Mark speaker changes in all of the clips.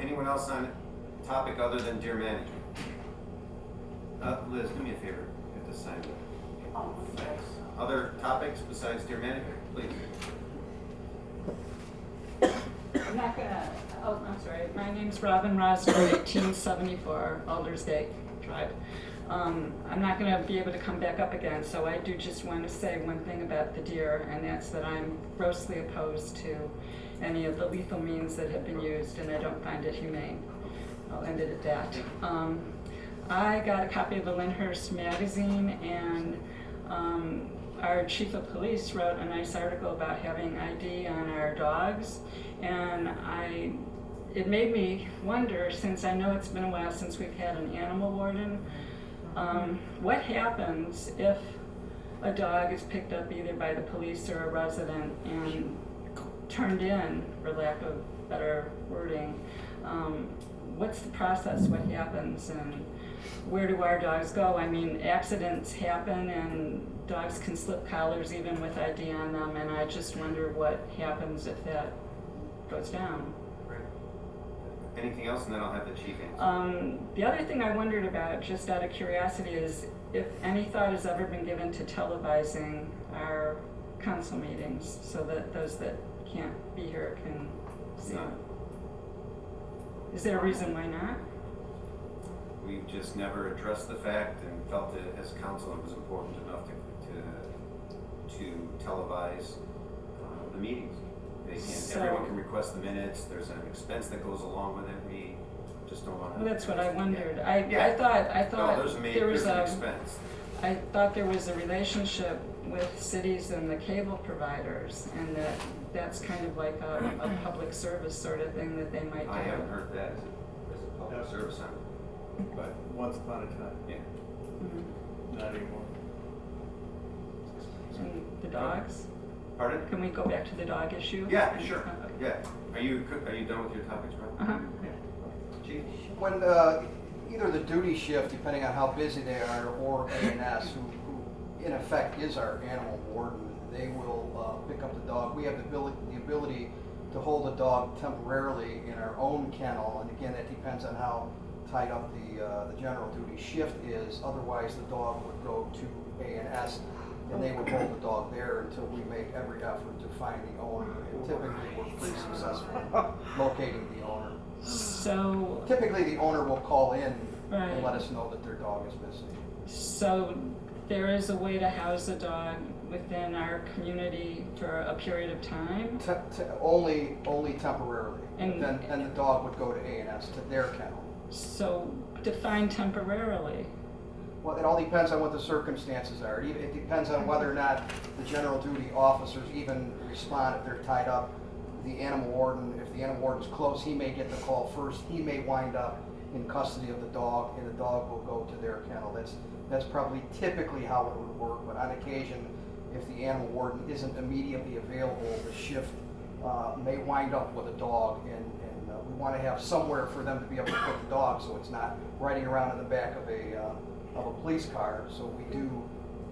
Speaker 1: Anyone else on topic other than deer management? Liz, do me a favor. You have to sign it. Thanks. Other topics besides deer management, please.
Speaker 2: I'm not gonna, I'm sorry. My name's Robin Rosner, 1874 Aldersgate Drive. I'm not gonna be able to come back up again, so I do just want to say one thing about the deer, and that's that I'm grossly opposed to any of the lethal means that have been used, and I don't find it humane. I'll end it at that. I got a copy of the Lyndhurst magazine, and our chief of police wrote a nice article about having ID on our dogs, and it made me wonder, since I know it's been a while since we've had an animal warden, what happens if a dog is picked up either by the police or a resident and turned in, for lack of better wording? What's the process? What happens, and where do our dogs go? I mean, accidents happen and dogs can slip collars even with ID on them, and I just wonder what happens if that goes down.
Speaker 1: Right. Anything else, and then I'll have the chief answer.
Speaker 2: The other thing I wondered about, just out of curiosity, is if any thought has ever been given to televising our council meetings so that those that can't be here can see them. Is there a reason why not?
Speaker 1: We've just never addressed the fact and felt it as council it was important enough to televise the meetings. Everyone can request the minutes. There's an expense that goes along with it. We just don't want to.
Speaker 2: Well, that's what I wondered.
Speaker 1: Yeah.
Speaker 2: I thought
Speaker 1: No, there's an
Speaker 2: a
Speaker 1: expense.
Speaker 2: I thought there was a relationship with cities and the cable providers, and that's kind of like a public service sort of thing that they might do.
Speaker 1: I haven't heard that as a public service on it, but
Speaker 3: Once upon a time,
Speaker 1: yeah.
Speaker 2: Mhm.
Speaker 3: not anymore.
Speaker 2: And the dogs?
Speaker 1: Pardon?
Speaker 2: Can we go back to the dog issue?
Speaker 1: Yeah, sure.
Speaker 2: Okay.
Speaker 1: Yeah. Are you done with your topics, Rob?
Speaker 2: Uh-huh.
Speaker 1: Chief?
Speaker 4: When either the duty shift, depending on how busy they are, or A&S, who in effect is our animal warden, they will pick up the dog. We have the ability to hold the dog temporarily in our own kennel, and again, that depends on how tied up the general duty shift is. Otherwise, the dog would go to A&S, and they would hold the dog there until we make every effort to find the owner. And typically, we're pretty successful in locating the owner.
Speaker 2: So,
Speaker 4: Typically, the owner will call in
Speaker 2: Right.
Speaker 4: and let us know that their dog is missing.
Speaker 2: so there is a way to house a dog within our community for a period of time?
Speaker 4: Only temporarily.
Speaker 2: And-
Speaker 4: Then the dog would go to A&S, to their kennel.
Speaker 2: So, define temporarily.
Speaker 4: Well, it all depends on what the circumstances are. It depends on whether or not the general duty officers even respond if they're tied up. The animal warden, if the animal warden's close, he may get the call first. He may wind up in custody of the dog, and the dog will go to their kennel. That's probably typically how it would work, but on occasion, if the animal warden isn't immediately available, the shift may wind up with a dog, and we want to have somewhere for them to be able to put the dog, so it's not riding around in the back of a police car. So we do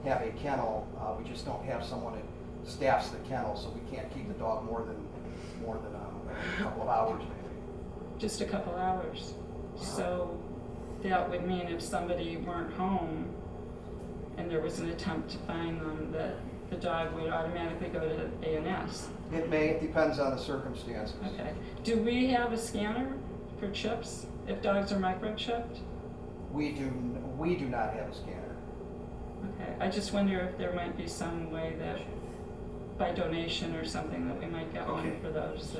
Speaker 4: have a kennel. We just don't have someone that staffs the kennel, so we can't keep the dog more than a couple of hours maybe.
Speaker 2: Just a couple hours. So that would mean if somebody weren't home and there was an attempt to find them, that the dog would automatically go to A&S.
Speaker 4: It depends on the circumstances.
Speaker 2: Okay. Do we have a scanner for chips if dogs are microchipped?
Speaker 4: We do not have a scanner.
Speaker 2: Okay. I just wonder if there might be some way that by donation or something that we might get one
Speaker 1: Okay.
Speaker 2: for those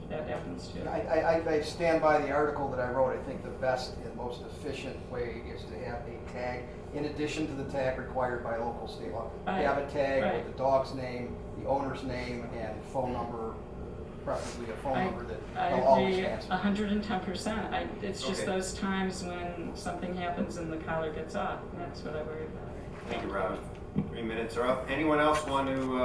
Speaker 2: that happens to.
Speaker 4: I stand by the article that I wrote. I think the best and most efficient way is to have a tag, in addition to the tag required by local state law.
Speaker 2: Right.
Speaker 4: Have a tag
Speaker 2: Right.
Speaker 4: with the dog's name, the owner's name, and phone number, preferably a phone number that
Speaker 2: I
Speaker 4: they'll always
Speaker 2: agree
Speaker 4: answer.
Speaker 2: 110%. It's just
Speaker 1: Okay.
Speaker 2: those times when something happens and the collar gets off. And that's what I worry about.
Speaker 1: Thank you, Robin. 3 minutes are up. Anyone else want to